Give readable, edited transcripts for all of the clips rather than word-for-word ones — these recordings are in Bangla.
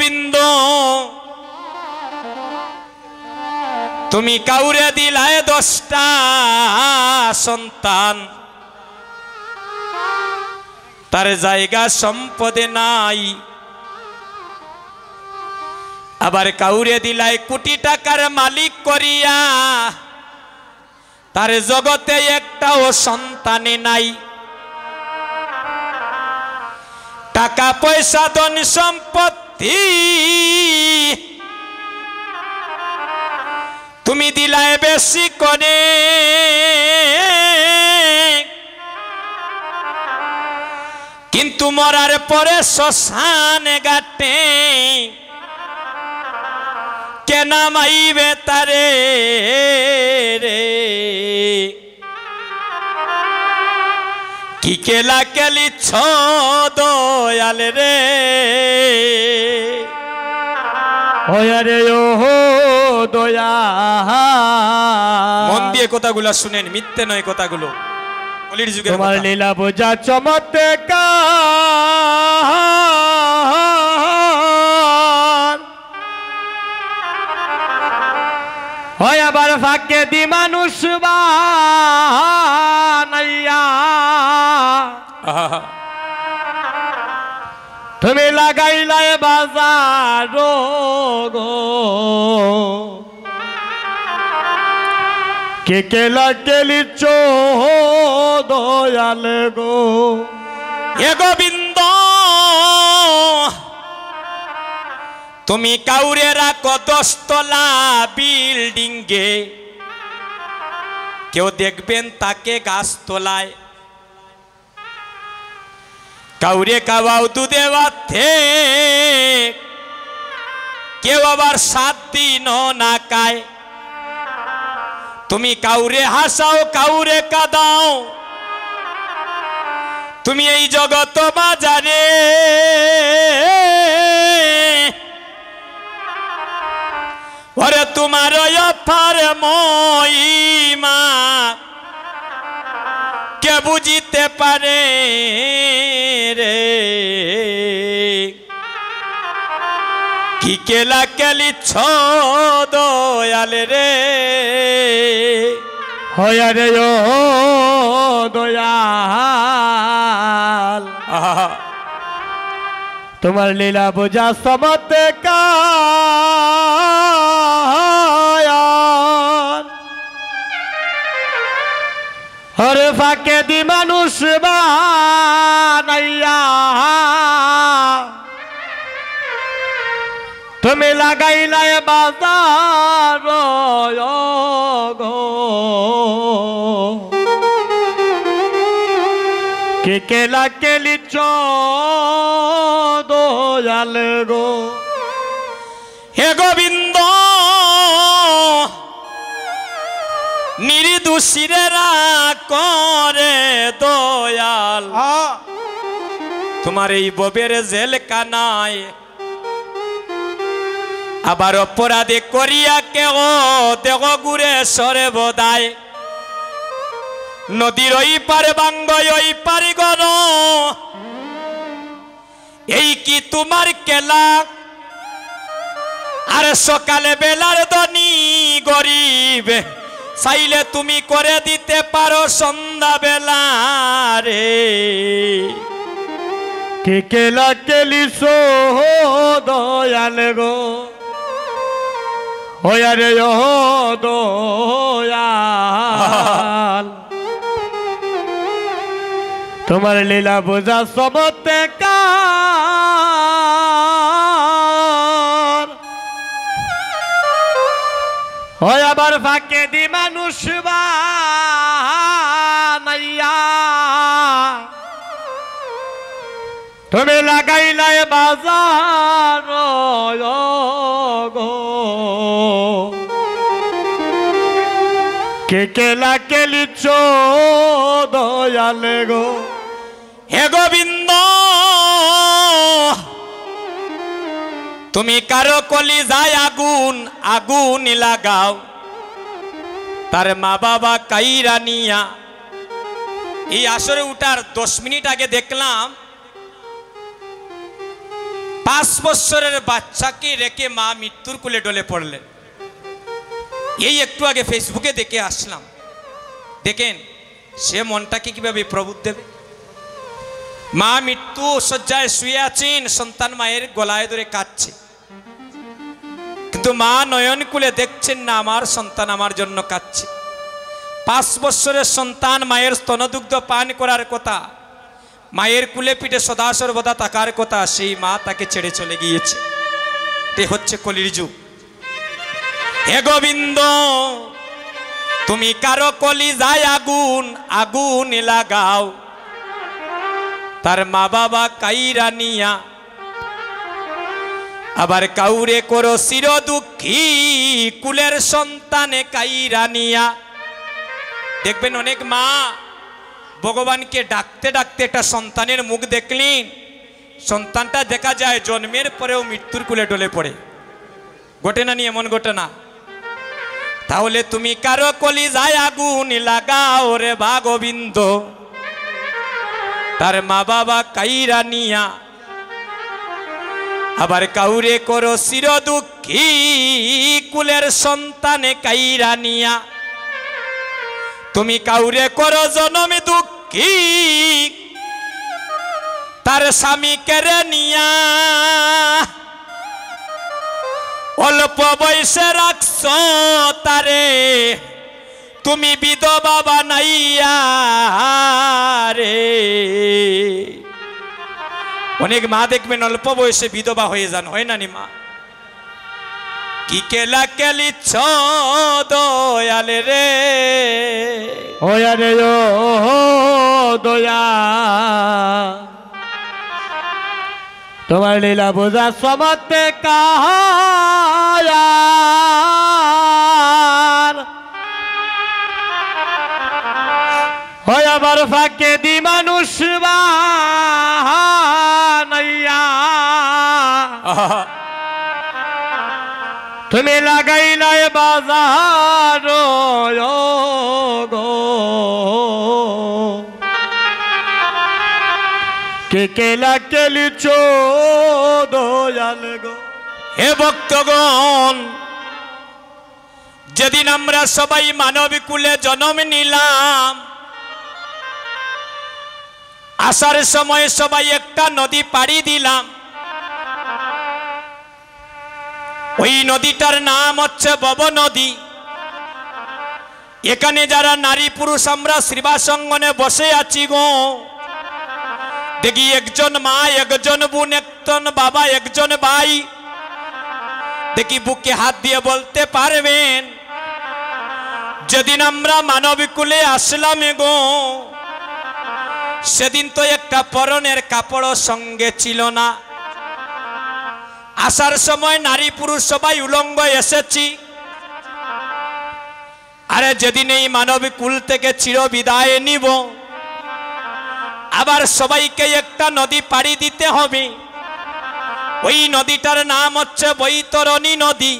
গোবিন্দ তুমি কাউরে দিলায় 10টা সন্তান, তার জায়গা সম্পদে নাই। আবার কাউরে দিলায় কোটি টাকার মালিক করিয়া, তার জগতে একটাও সন্তানে নাই। টাকা পয়সা ধন সম্পত্তি তুমি দিলায় বেশি করে, কিন্তু মরার পরে শ্মশানে ঘাটে কে নামাইবে তারে রে। কি কেলা কেলিছ দয়াল রে, ওরে ও দয়া। মন দিয়ে কথাগুলো শুনেন, মিথ্যে নয় কথাগুলো, কলির যুগের তোমার লীলা বোঝা চমৎকার, হয় আবার ফাঁকে দি মানুষ বানাইয়া। তুমি লাগাইলাই বাজার গো, কে কেলা কেলিছ দয়াল গো। এ গোবিন্দ তুমি কাউরে রাখো 10 তলা বিল্ডিংয়ে, কেউ দেখবেন তাকে গাছ তোলায়। কাউরে খাওয়াও দুধে ভাতে, কেউ আবার 7 দিনও না খায়। তুমি কাউরে হাসাও কাউরে কাঁদাও, তুমি এই জগৎ বাজারে ওরে তোমার অপার মহিমা কে বুঝিতে পারে রে। কি কেলা কেলিছ দয়াল রে, হয় রে ও দয়াল। তোমার লীলা বোঝা চমৎকার, হরে ফাঁকে দি মানুষ বানাইয়া। তুমি লাগাইলাই বাজার গো, কে কেলা কেলিছ দয়াল গো। হে গোবিন্দ নির্দোষীরা করে দয়াল, তোমার এই ববের জেল কানায়। আবার অপরাধে করিয়া কেহ দেহ গুরে সরে বোধায়। নদীর ওই পারে বাঙ্গ ওই পারে গণ, এই কি তোমার কেলা? আর সকালে বেলার ধনী গরিব চাইলে তুমি করে দিতে পারো সন্ধ্যা বেলা রে। কে কেলা কেলিছ দয়াল গো, ওয়া রে ও দয়াল। তোমার লীলা বোঝা চমৎকার, হয় আবার ফাঁকে দি মানুষ বানাইয়া। তুমি লাগাইলাই বাজার গো, কে কেলা কেলিছ দয়াল গো। হে গোবিন্দ তুমি কারো কলি যায় আগুন আগুন লাগাও, তার মা বাবা কাইরা নিয়া। এই আসরে উঠার 10 মিনিট আগে দেখলাম 5 বছরের বাচ্চাকে রেখে মা মৃত্যুর কোলে ডলে পড়লেন। এই একটু আগে ফেসবুকে দেখে আসলাম। দেখেন সে মনটাকে কিভাবে প্রবোধ দেবে। মা মৃত্যু শয্যায় শুয়ে আছেন, সন্তান মায়ের গলায় ধরে কাঁদছে, কিন্তু মা নয়ন কুলে দেখছেন না আমার সন্তান আমার জন্য কাঁদছে। 5 বছরের সন্তান মায়ের স্তনদুগ্ধ পান করার কথা, মায়ের কুলে পিঠে সদা সর্বদা থাকার কথা, সেই মা তাকে ছেড়ে চলে গিয়েছে। এ হচ্ছে কলির যুগ। হে গোবিন্দ, তুমি কারো কলিজায় আগুন আগুন লাগাও, তার মা বাবা কাইরা নিয়া, আবার কাউরে করো চির দুঃখী কুলের সন্তানে কাইরা নিয়া। দেখবেন অনেক মা ভগবানকে ডাকতে ডাকতে একটা সন্তানের মুখ দেখলেন, সন্তানটা দেখা যায় জন্মের পরেও মৃত্যুর কুলে ডলে পড়ে। ঘটে না নি এমন ঘটনা? তাহলে তুমি কারো কলিজায় আগুন লাগাও রে বা গোবিন্দ, তার মা বাবা কাইরা নিয়া, আবার কাউরে করো চির দুঃখী কুলের সন্তানে কাইরা নিয়া। তুমি কাউরে করো জনম দুঃখী তার স্বামী কেড়ে নিয়া, অল্প বয়সে রাখছ তারে তুমি বিধবা বানাইয়া রে। অনেক মা দেখবেন অল্প বয়সে বিধবা হয়ে যান, হয় না নি মা? কি কেলা কেলিছ দয়ালে রে, ওয়া রে ও দয়া, তোমার লীলা বোঝা সমতে কাহার, হয় আবার ফাঁকে দি মানুষ বানাইয়া। তুমি লাগাই নাই বাজার গো, কে কেলা কেলিছ দয়াল গো। হে ভক্তগণ, যেদিন আমরা সবাই মানব কুলে জন্ম নিলাম, আসার সময় সবাই একটা নদী পাড়ি দিলাম। ওই নদীটার নাম হচ্ছে ভব নদী। এখানে যারা নারী পুরুষ আমরা শ্রীবাসঙ্গনে বসে আছি গো, দেখি একজন মা, একজন বোন, একজন বাবা, একজন ভাই, দেখি বুকে হাত দিয়ে বলতে পারবেন যেদিন আমরা মানবিকুলে আসলাম গো, সেদিন তো একটা পরনের কাপড় সঙ্গে ছিল না। আসার সময় নারী পুরুষ সবাই উলঙ্গ এসেছি। আরে যেদিন এই মানবিক কুল থেকে চির বিদায় নিব, আবার সবাইকে একটা নদী পাড়ি দিতে হবে। ওই নদীটার নাম হচ্ছে বৈতরণী নদী।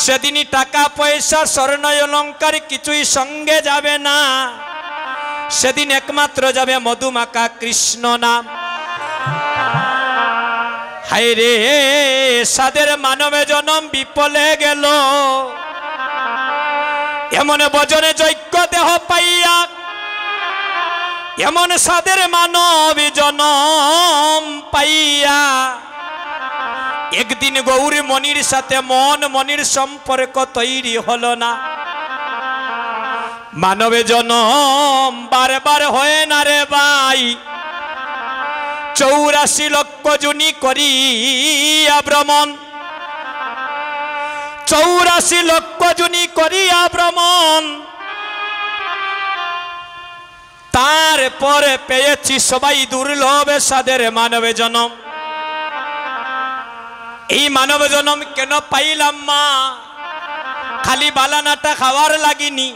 সেদিনই টাকা পয়সা স্বর্ণ অলংকার কিছুই সঙ্গে যাবে না, সেদিন একমাত্র যাবে মধুমাখা কৃষ্ণ নাম। হায় রে সাদের মানবে জনম বিপলে গেল, এমন বজনে যজ্ঞ দেহ পাইয়া, এমন সাদের মানব জনম পাইয়া। একদিন গৌরী মনির সাথে মন মনির সম্পর্ক তৈরি হলো না। মানবে জনম বারবার হয় না রে ভাই, 84 লক্ষ জুনি করিয়া ভ্রমণ, 84 লক্ষ জুনি করিয়া ভ্রমণ, তারপরে পেয়েছি সবাই দুর্লভে সাদের মানবে জনম। এই মানব জনম কেন পাইলাম মা? খালি বালানাটা খাওয়ার লাগিনি,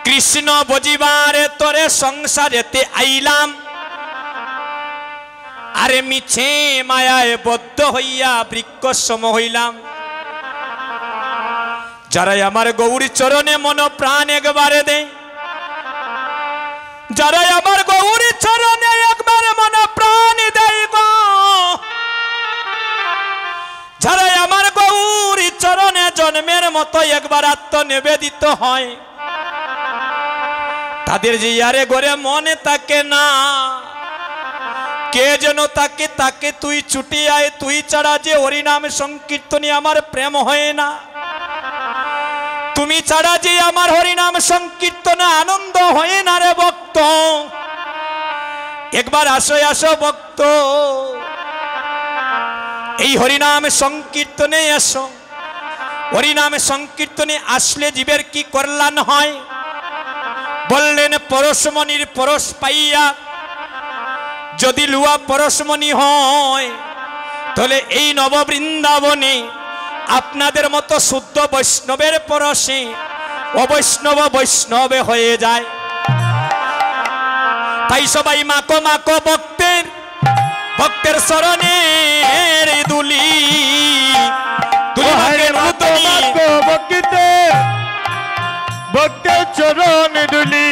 কৃষ্ণ বজিবারে তোরে সংসারেতে আইলাম। আরে মিছে মায়ায় বদ্ধ হইয়া বৃক্ষ সম হইলাম। যারাই আমার গৌরী চরণে মন প্রাণ একবারে দেয়, যারাই আমার গৌরী চরণে একবার মন প্রাণ দেয় গো, মতো একবার আত্মনিবেদিত হয়, তাদের যে ইয়ারে ঘরে মনে থাকে না, কে যেন তাকে তাকে তুই ছুটি আয়, তুই ছাড়া যে হরিনাম সংকীর্তনে আমার প্রেম হয় না, তুমি ছাড়া যে আমার হরিনাম সংকীর্তনে আনন্দ হয় না রে ভক্ত, একবার আসো আসো ভক্ত, এই হরিনাম সংকীর্তনে এসো। হরিনাম সংকীর্তনে আসলে জীবের কি কল্যাণ হয়? বললেন পরশমণির পরশ পাইয়া যদি লুয়া পরশমণি হয়, তাহলে এই নববৃন্দাবনে আপনাদের মতো শুদ্ধ বৈষ্ণবের পরশে অবৈষ্ণব বৈষ্ণবে হয়ে যায়। তাই সবাই মাকো মাকো ভক্তের ভক্তের শরণের দুলি ভক্তের চরণ দুলি,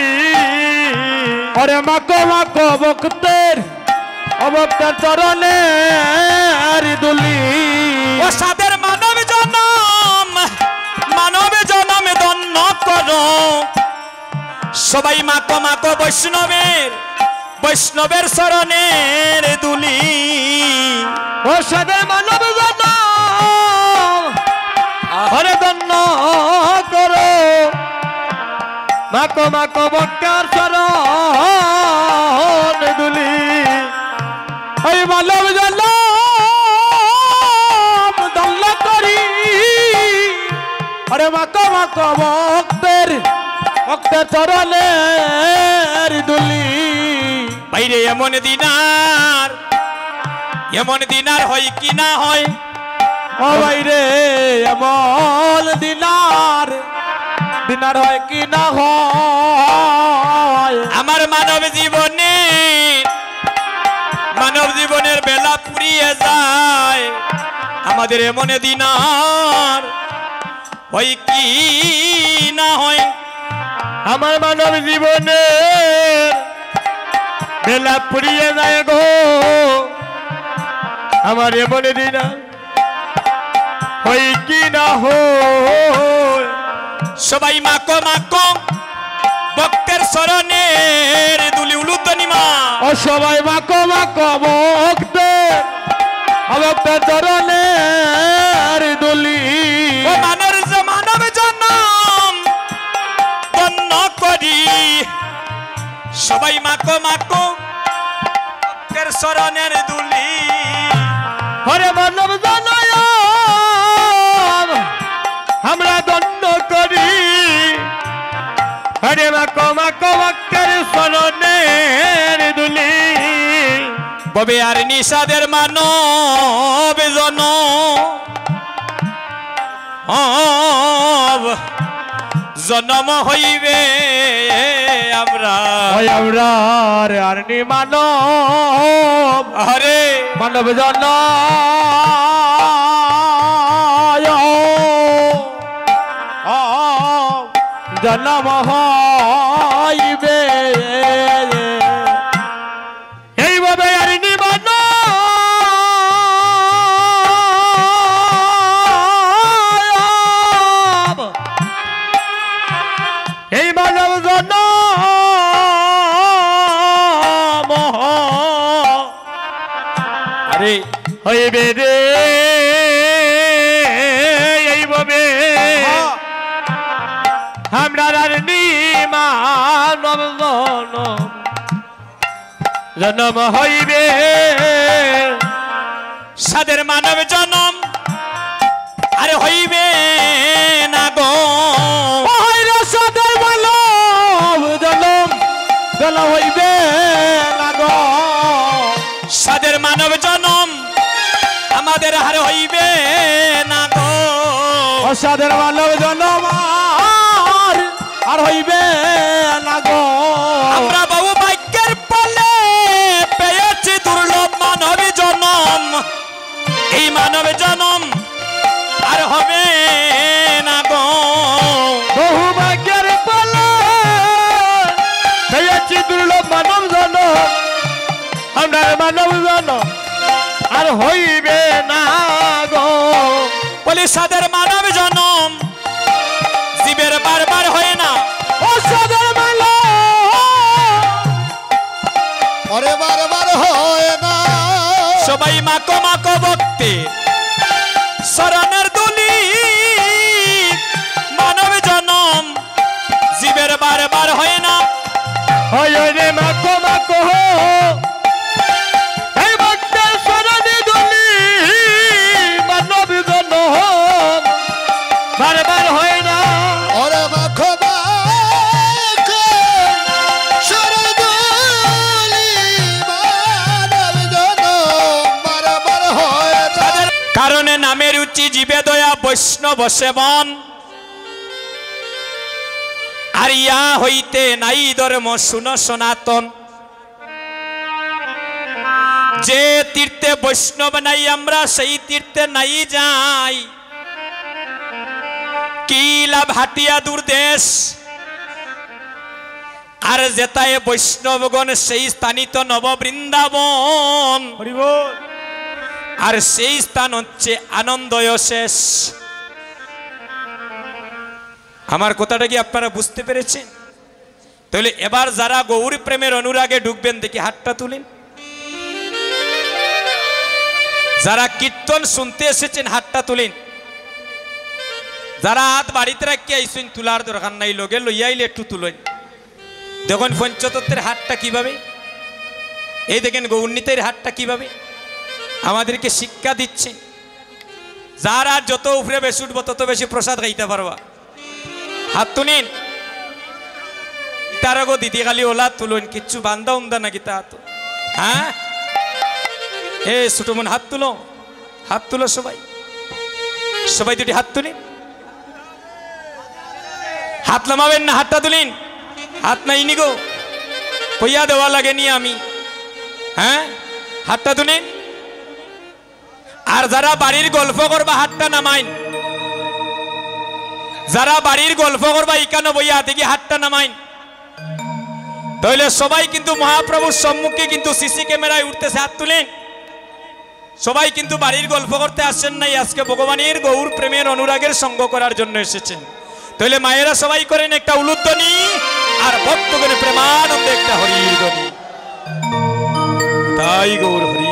ওরে মাকো মাকো ভক্তের অভক্তের চরণে দুলি। ও সাদের মানব জনম ধন্য করো, সবাই মাকো মাকো বৈষ্ণবের শরণের দুলি। ও সাদের মানব জনম হরে ধন্য করো, মাকো মাকো ভক্তের চরণ দুলি। ওই মানব জনম ধন্য করি, আরে মাকো মাকো ভক্তের চরণের দুলি। বাইরে এমন দিনার হয় কি না হয়? ও বাইরে এমন দিনার হয় কি না হয়? আমার মানব জীবনের বেলা পুরিয়ে যায়, আমাদের এমন দিনার হয় কি না হয়? আমার মানব জীবনের বেলা পুরিয়ে যায় গো, আমার এমন দিনার হয় কি না হয়? সবাই মাকো মাকো ভক্তের শরণের দুলি উলুধ্বনিমা। ও সবাই মাকো মাকো ভক্তের চরণের দুলি। ও মানব জনম ধন্য করি, সবাই মাকো মাকো ভক্তের শরণের দুলি। হরে মানব জনম আমরা ধন্য করি, হরে মাকো মাকো ভক্তের শরণের দুলি। ববে আর নিষাদের মানব জনম হইবে আমরা আর নি মানব, হরে মানব জনম হইবে, এইভাবে আর নি মানব এই মানব জনম আরে হইবে রে, এইভাবে আমরা আর নি মানব জনম হইবে। সাদের মানব জনম আরে হইবে না গো, সাদের মানব জনম হইবে না গো, সাদের মানব জনম আমাদের আর হইবে না গো, সাদের মানব জনম আর হইবে না গো। আমরা বহু ভাগ্যের ফলে পেয়েছি দুর্লভ মানব জনম, এই মানব জনম আর হবে না গো। বহু ভাগ্যের ফলে পেয়েছি দুর্লভ মানব জনম, আমরা মানব জনম আর হইবে না গো। বলি সাদের মানব জনম সবাই মাকো মাকো ভক্তি শরণের দুলি মানব জনম জীবের বারবার হয় না হয় রে মাকো মাকো এই ভক্তের শরণে দুলি মানব জনম বারবার হয় না ওরে মাখো মাখো শরদুলি মানব জনম বারবার হয় না। কারণে নামের উচি জীবে দয়া বৈষ্ণব সেবন আর ইয়া হইতে নাই ধর্ম শুনো সনাতন যে তীর্থে বৈষ্ণব নাই আমরা সেই তীর্থে নাই যাই কি লাভ হাটিয়া দূর দেশ আর যেতায় বৈষ্ণবগণ সেই স্থানিত নব বৃন্দাবন হরি বল আর সেই স্থান হচ্ছে আনন্দয় শেষ আমার কথাটা কি আপনারা বুঝতে পেরেছেন তাহলে এবার যারা গৌর প্রেমের অনুরাগে ঢুকবেন দেখি হাতটা তুলেন যারা কীর্তন শুনতে এসেছেন হাতটা তুলেন যারা হাত বাড়িতে রাখি আইসেন তুলার দরকার নাই লগে লইয়াইলে একটু তুলেন দেখুন পঞ্চতত্ত্বের হাতটা কিভাবে এই দেখেন গৌরনীতের হাতটা কিভাবে আমাদেরকে শিক্ষা দিচ্ছে যারা যত উপরে বেশি উঠবো তত বেশি প্রসাদ খাইতে পারবা হাত তুলিন তার গো দিদি খালি ওলা তুলুন কিচ্ছু বান্ধা উন্দা নাকি তা তো হ্যাঁ এ ছোট মন হাত তুলো সবাই সবাই দুটি হাত তুলিন হাত নামাবেন না হাতটা তুলিন হাত নাই নি গো কইয়া দেওয়া লাগেনি আমি হ্যাঁ হাতটা তুলিন আর যারা বাড়ির গল্প করবা হাতটা নামাইন যারা বাড়ির গল্প করবা ইকানো বইয়া দেখি হাতটা নামাইন তাহলে সবাই কিন্তু মহাপ্রভুর সম্মুখে কিন্তু সিসি ক্যামেরায় উঠতেছে হাত তুলেন সবাই কিন্তু বাড়ির গল্প করতে আসছেন নাই আজকে ভগবানের গৌর প্রেমের অনুরাগের সঙ্গ করার জন্য এসেছেন তাহলে মায়েরা সবাই করেন একটা উলুধ্বনি আর ভক্তগণে প্রেমানন্দে একটা হরির ধ্বনি তাই গৌর হরি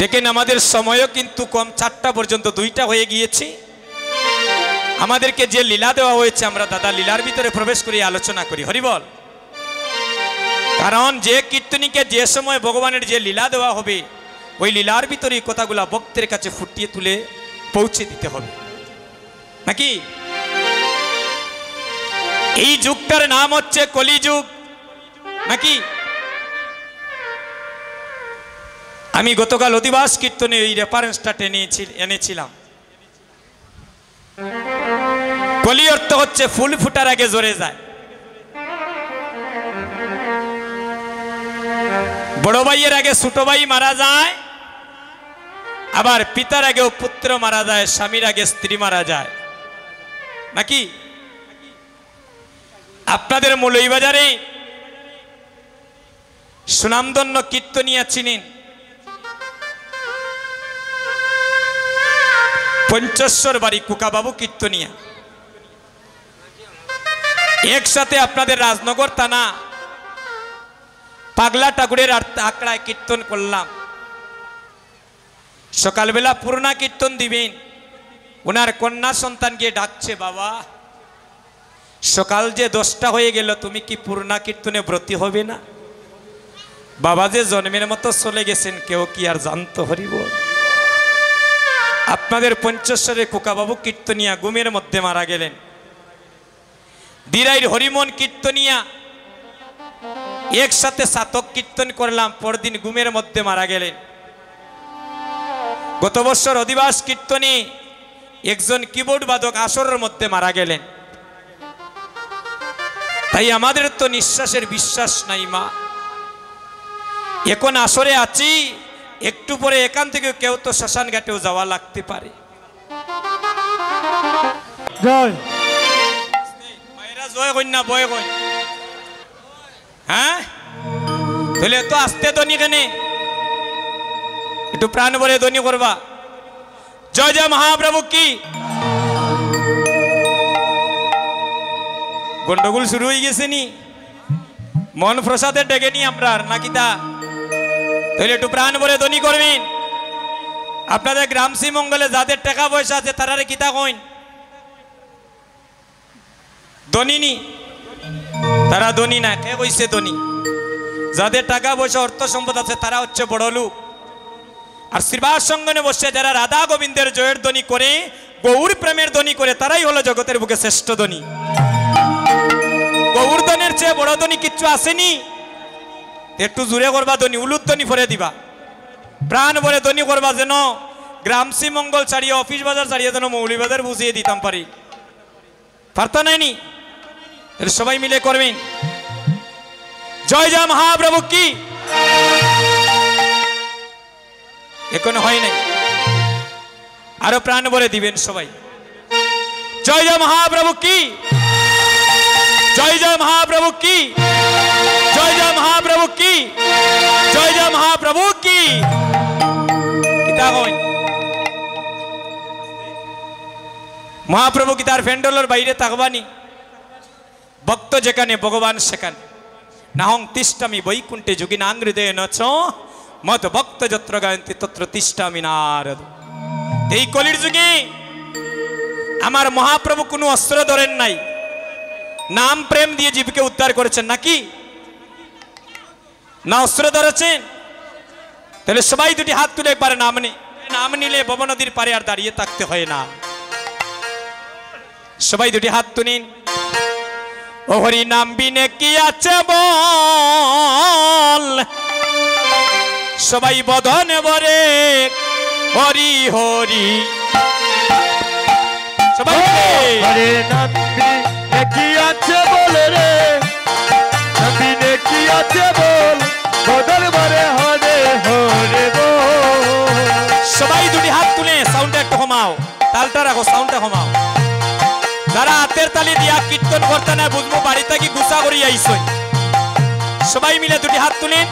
দেখেন আমাদের সময়ও কিন্তু কম 4টা পর্যন্ত 2টা হয়ে গিয়েছে আমাদেরকে যে লীলা দেওয়া হয়েছে আমরা দাদা লীলার ভিতরে প্রবেশ করে আলোচনা করি হরিবল কারণ যে কীর্তনীকে যে সময় ভগবানের যে লীলা দেওয়া হবে ওই লীলার ভিতরে কথাগুলা ভক্তের কাছে ফুটিয়ে তুলে পৌঁছে দিতে হবে নাকি এই যুগটার নাম হচ্ছে কলিযুগ নাকি আমি গতকাল অধিবাস কীর্তনে এই রেফারেন্সটা এনেছিলাম কলি অর্থ হচ্ছে ফুল ফুটার আগে জ্বরে যায় বড় ভাইয়ের আগে ছোট ভাই মারা যায় আবার পিতার আগেও পুত্র মারা যায় স্বামীর আগে স্ত্রী মারা যায় নাকি আপনাদের মৌলভীবাজারে সুনামধন্য কীর্তনিয়া চিনেন পঞ্চেশ্বর বাড়ি কুকাবাবু কীর্তনিয়া একসাথে আপনাদের রাজনগর থানা পাগলা ঠাকুরের আখড়ায় কীর্তন করলাম সকালবেলা পূর্ণা কীর্তন দিবেন ওনার কন্যা সন্তান গিয়ে ডাকছে বাবা সকাল যে 10টা হয়ে গেল তুমি কি পূর্ণা কীর্তনে ব্রতী হবে না বাবা যে জন্মের মতো চলে গেছেন কেউ কি আর জানতো হরিব আপনাদের পঞ্চেশ্বরে কুকাবাবু কীর্তনিয়া ঘুমের মধ্যে মারা গেলেন দিরাইর হরিমন কীর্তনিয়া একসাথে সাতক কীর্তন করলাম পরদিন ঘুমের মধ্যে মারা গেলেন গত বছর অধিবাস কীর্তনে একজন কিবোর্ড বাদক আসরের মধ্যে মারা গেলেন তাই আমাদের তো নিঃশ্বাসের বিশ্বাস নাই মা এখন আসরে আছি একটু পরে এখান থেকে কেউ তো শ্মশান ঘাটেও যাওয়া লাগতে পারে জয় মায়েরা জয় কন্যা বয় কই হ্যাঁ তাহলে তো আসতে ধ্বনি কেনে একটু প্রাণ ভরে ধ্বনি করবা জয় জয় মহাপ্রভু কি গন্ডগোল শুরু হয়ে গেছে নি মন প্রসাদে ডেকে নি আমরা নাকি তা তাহলে একটু প্রাণ ভরে ধ্বনি করবেন আপনাদের গ্রাম শ্রীমঙ্গলে যাদের টাকা পয়সা আছে তারারে কিতা কইন ধনী নি তারা ধনী না কে কইছে ধনী যাদের টাকা পয়সা অর্থ সম্পদ আছে তারা হচ্ছে বড় লোক আর শ্রীবাস সঙ্গনে বসে যারা রাধা গোবিন্দের জয়ের ধ্বনি করে গৌর প্রেমের ধ্বনি করে তারাই হলো জগতের বুকে শ্রেষ্ঠ ধ্বনি গৌর ধ্বনির চেয়ে বড় ধ্বনি কিচ্ছু আসেনি একটু জুড়ে করবা ধ্বনি উলুদ ধ্বনি ফরে দিবা প্রাণ ভরে ধ্বনি করবা যেন গ্রাম শ্রীমঙ্গল ছাড়িয়ে অফিস বাজার ছাড়িয়ে যেন মৌলিবাজার বুঝিয়ে দিতাম পারি পারতা নাইনি সবাই মিলে করবেন জয় জয় মহাপ্রভু কি এখন হয় নাই আরো প্রাণ ভরে দিবেন সবাই জয় জয় মহাপ্রভু কি জয় জয় মহাপ্রভু কি জয় জয় মহাপ্রভু কি জয় জয় মহাপ্রভু কি কিতা কই মহাপ্রভু কি তার ফ্যান্ডলের বাইরে থাকবানি ভক্ত যেখানে ভগবান সেখানে নাহং তিষ্ঠামি বৈকুণ্ঠে যোগিনাং হৃদয়ে নচ মত ভক্ত যত্র গায়ন্তি তত্র তিষ্ঠামি নারদ এই কলির যুগে আমার মহাপ্রভু কোনো অস্ত্র ধরেন নাই নাম প্রেম দিয়ে জীবকে উদ্ধার করেছেন নাকি না অস্ত্র ধরেছেন তাহলে সবাই দুটি হাত তুলে একবারে নাম নিলে ভব নদীর পারে আর দাঁড়িয়ে থাকতে হয় না সবাই দুটি হাত তুলিন ও হরি নাম বিনে কি আছে বল সবাই বদনে বরে হরি হরি সবাই হরে নাম বিনে কি আছে বল রে নাম বিনে কি আছে বল বদল বরে হরে হরে বল সবাই দুটি হাত তুলে সাউন্ডটা একটু কমাও তালটা রাখো সাউন্ডটা কমাও যারা হাতের তালি দিয়া কীর্তন করতে না বুঝবো বাড়িতে কি গুছা করি আইসই সবাই মিলে দুটি হাত তুলেন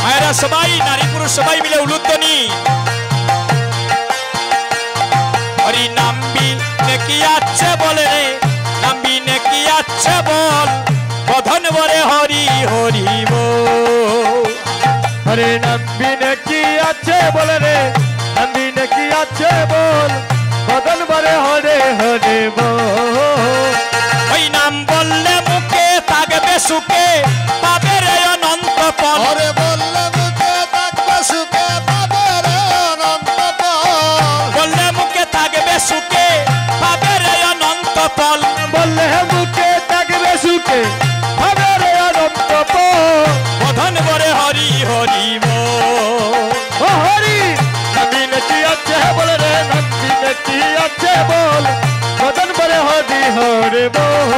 মায়েরা সবাই নারী পুরুষ সবাই মিলে উলুধ্বনি হরি নামবি নেকি আছে বলে রে নামবি নেকি আছে বল বধন বরে হরি হরি বল হরে নাম বিনে কি আছে বল রে নাম বিনে কি আছে বল বদল বরে হরে হরে বল ওই নাম বললে মুখে থাকবে সুখে পাবে রে অনন্ত পল ওরে বললে মুখে থাকবে সুখে পাবে রে অনন্ত ফল বললে মুখে থাকবে সুখে পাবে রে অনন্ত পল বললে মুখে থাকবে সুখে হবে রে অনন্ত পল বধন বরে হরি হরি বল ও হরি নাম বিনে কি আছে বল রে নাম বিনে কি আছে বল বদল বরে হরি হরে বল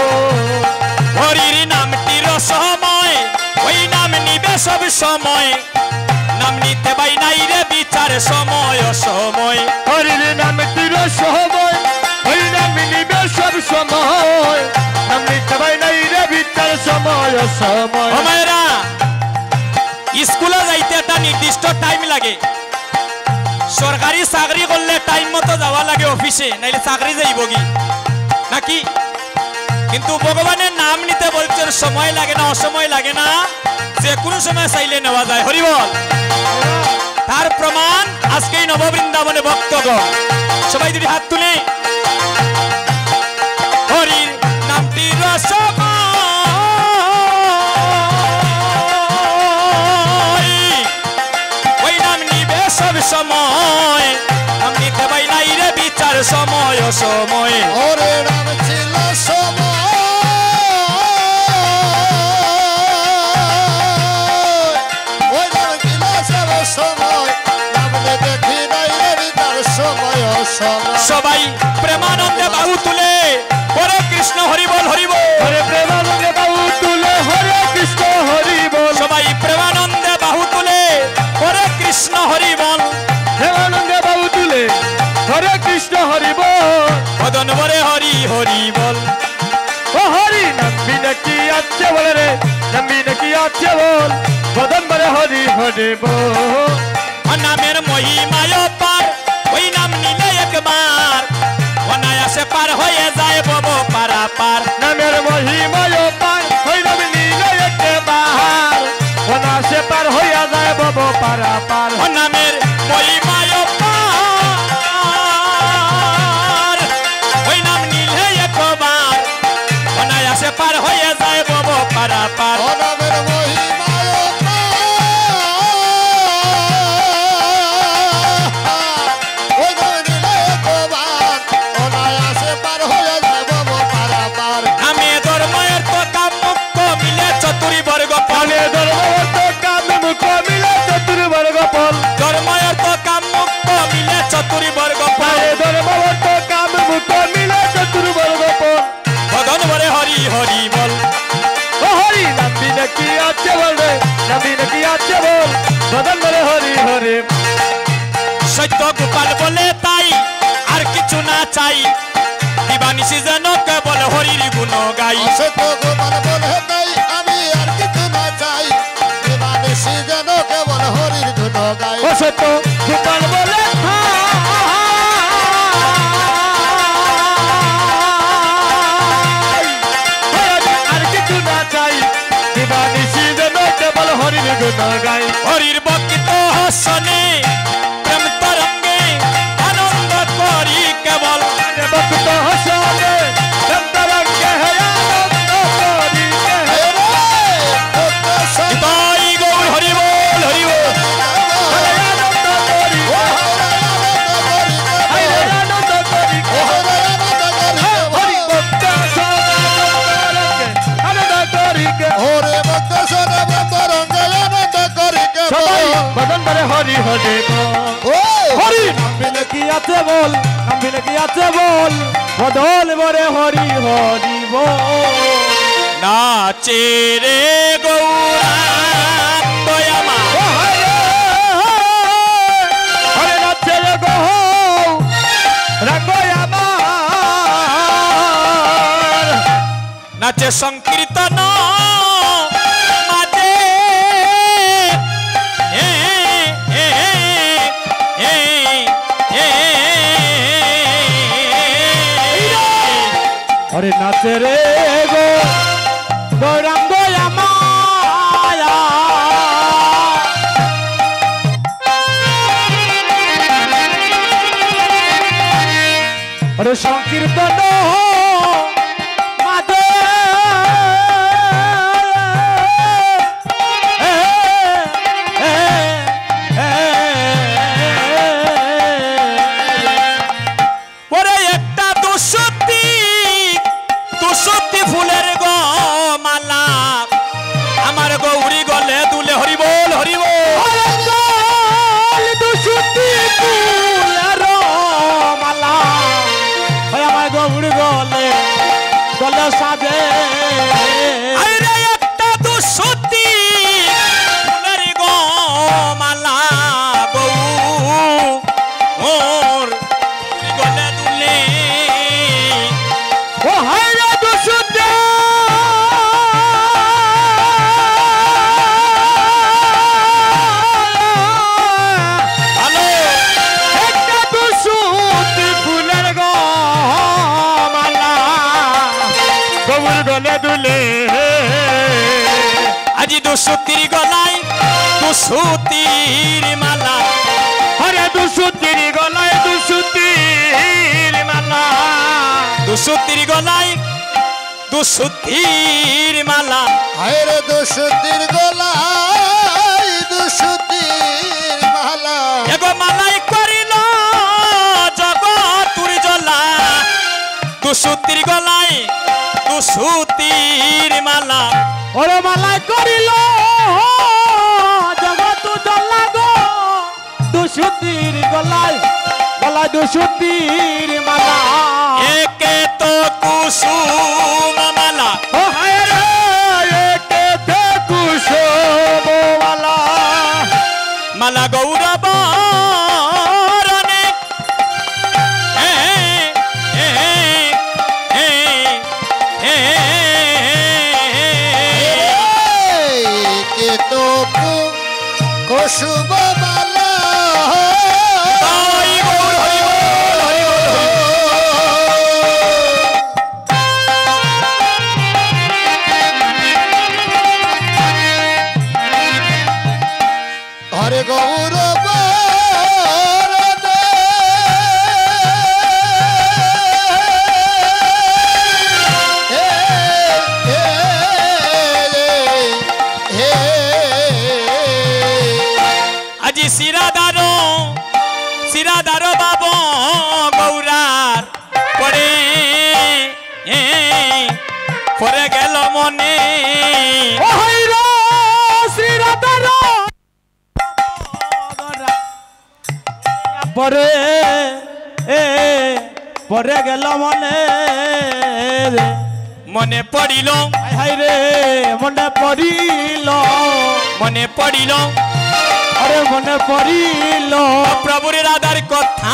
হরির নামটির সময় ওই নাম নিবে সব সময় নাম নিতে পাই নাই রে বিচার সময় সময় হরির নাম তীর সময় ওই নাম নিবে সব সময় নাম নিতে পাই নাই রে বিচার সময় সময় মায়েরা স্কুলে যাইতে একটা নির্দিষ্ট টাইম লাগে সরকারি চাকরি করলে টাইম মতো যাওয়া লাগে অফিসে নাইলে চাকরি যাইব কি নাকি কিন্তু ভগবানের নাম নিতে বলছেন সময় লাগে না অসময় লাগে না যে কোনো সময় চাইলে নেওয়া যায় হরিবল তার প্রমাণ আজকেই নববৃন্দাবনে ভক্তগণ সবাই দুটি হাত তুলে হরির নামটি রসময় ওই নাম নিবে সব সময় নাম নিতে পাই নাই রে বিচার সময় সময় ওরে নাম ছিল সময় ওই নাম ছিল সব সময় নাম দেখি নাই রে তার সময় সময় সবাই প্রেমানন্দে বাহু তুলে হরে কৃষ্ণ হরি বল হরি বল হরে প্রেমানন্দে বাহু তুলে হরে কৃষ্ণ হরি বল সবাই প্রেমানন্দে বাহু তুলে হরে কৃষ্ণ হরি বল প্রেমানন্দে বাহু তুলে হরে কৃষ্ণ হরি বল বদন বরে হরি হরি বল ও হরি নাম বিনে কি আছে বল রে নাম বিনে কি আছে বল বদন বরে হরি হরে বল নামের মহিমায় পা পার ও নামের মহিমায় পার ওই নাম নিলে একবার অনায়াসে পার হয়ে যায় বব পারা পার ও নামের মহিমায় ওই নাম নিলে একবার অনায়াসে পার হয়ে যায় বব পারাপার নামে ধর্মের তো কাম মুক্ত মিলে চতুরি বর্গ ফল কানে ধর্মবর্ত কামে মুখ মিলে চতুর্বর্গ ফল ধর্মের তো কাম মুক্ত মিলে চতুরি বর্গ ফল কানে ধর্মবর্ত কামে মুখ মিলে চতুর্বর্গ ফল ভগন বরে হরি হরি বল ও হরি নাম বিনে কি আছে বল রে নাম বিনে কি আছে বল বদন বলে হরি হরি সত্য গোপাল বলে তাই আর কিছু না চাই দিবানিশি যেন কেবল হরির গুণ গাই অসত্য গোপাল বলে তাই আমি আর কিছু না চাই দিবানিশি যেন কেবল হরির ধুন গাই ও সত্য গোপাল বলে আর কিছু না চাই দিবানিশি যেন কেবল হরির গুণ গাই হরির বকিত হসনে প্রেম তরঙ্গে আনন্দ করি কেবল ভক্ত হসনে চন্দরঙ্গে হে আনন্দ করি হে তাই গৌর হরি বল হরি বল আনন্দ করি হে আনন্দ করি হরি ভক্ত আনন্দ করি কে সবাই বদন ধরে হরি হরি হরি নাম বিনে কি আছে বল নাম বিনে কি আছে বল বদল বরে হরি হরি বল নাচে রে গৌরাঙ্গ আমার ও হরে হরে নাচে রে গো রঙ্গ আমার নাচে সংকীর্তন মাঝে এ, এ, এ, এ, এ, হরে নাচে রে গো গৌরাঙ্গ আমায়া হরে সংকীর্তন মাঝে ওরে একটা দুসতি ফুলের গো মালা আমার গৌরী গলে দুলে হরি বল হরি বল সাজে আরে একটা দুসতি ফুলের গো মালা গৌ ওর গলে দুলে ও হায়রা দুসুদে ভালো একটা দুসুতি ফুলের গো মালা গৌর গলে দুলে আজি দুসুতির গলায় দুসুতির মালা হরে দুসুতির গলায় দুসুতির মালা দুসুতির গলায় দুসুতির মালা হায়রে দুসুতির গলায় দুসুতির মালা এগো মালাই করিল জগতুর জ্বলা দুসুতির গলায় দুসুতির মালা ওরে মালাই করিল জগত জ্বলা গো দুসুতির গলায় গলায় দুসুতির মালা একে তো কুসুম মালা ও হায় রে একে তে কুসুম মালা মালা গৌরব রনে কে তো কুসুম মালা তাই গৌর হরি বল হরি বল বারো সিরাদার বাব গৌরার পরে পরে গেল মনে পরে পরে গেল মনে রে মনে পড়িল হাই রে মনে পড়িল মনে পড়িল আরে মনে পড়িল প্রভুর রাধার কথা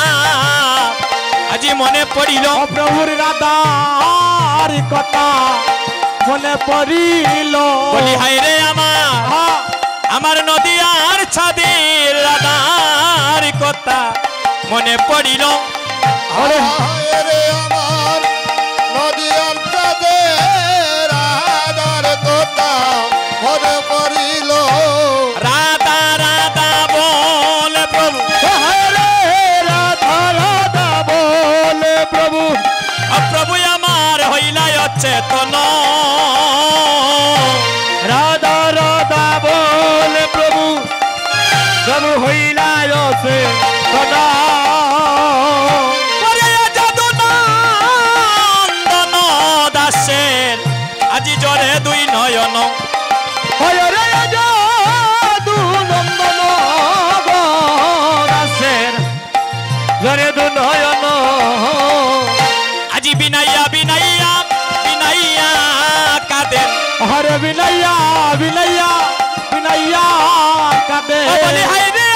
আজি মনে পড়িল প্রভুর রাধার কথা মনে পড়িল বলি হাই রে আমার নদিয়ার ছাদের রাধার কথা মনে পড়িল রে আমার নদিয়ার চাঁদের রাধার কথা মনে পড়িল রাধা রাধা বলে প্রভু রাধা রাধা বলে প্রভু প্রভু আমার হইলাই অচেতন রাধা রাধা বলে প্রভু প্রভু হইলাই অচেতন আজি জরে দুই নয়ন হরে যাদু নন্দন দাসের জরে দু নয়ন আজি বিনাইয়া বিনাইয়া বিনাইয়া কাদের হরে বিনাইয়া বিনাইয়া বিনাইয়া কাঁদে বলি হাই রে